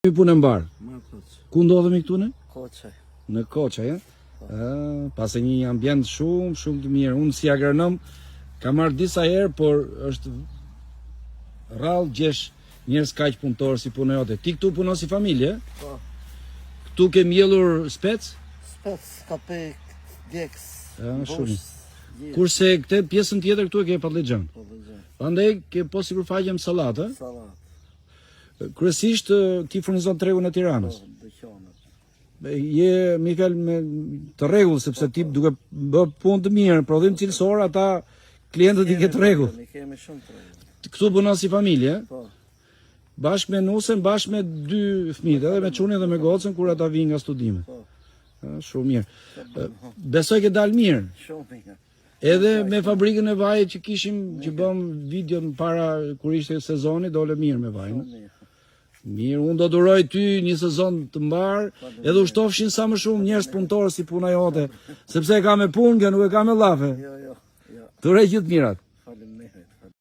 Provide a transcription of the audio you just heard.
Punë mbar. Ku ndodhemi këtu ne? Koçaj. Në Koçaj, ja? Pas e një ambient shumë të mirë. Unë si agronom kam marrë disa herë, por është rrallë gjesh njerëz kaq punëtor si puna jote. Ti këtu punon si familje? Po. Këtu ke mbjellur spec? Spec, kapek, djeks. Shumë. Kurse këtë pjesën tjetër këtu e ke patlıcan. Prandaj ke po sikur faqem sallatë, ë? Sallat. Kryesisht ti furnizon tregun e Tiranës. Je Mikael me të rregull sepse ti duke bë punë të mirë, prodhim cilësor, ata klientët i ke të rregull. Ne kemi shumë të rregull. Këtu punon si familje, Po. bashkë me nusën, bashkë me 2 fëmijë, edhe me çunin dhe me gocën kur ata vinë nga studime. Po. Shumë mirë. Besoj që dal mirë. Shumë mirë. Edhe me fabrikën e vajit që kishim, që bëm video në para kur ishte sezoni, dole mirë me vajin. Mirë, unë do duroj ty një sezon të mbar, edhe u shtofshin sa më shumë njerëz punëtorë si puna jote, sepse e ka me punë, nga nuk e ka me llafe. Jo. Të rej gjithë mirat.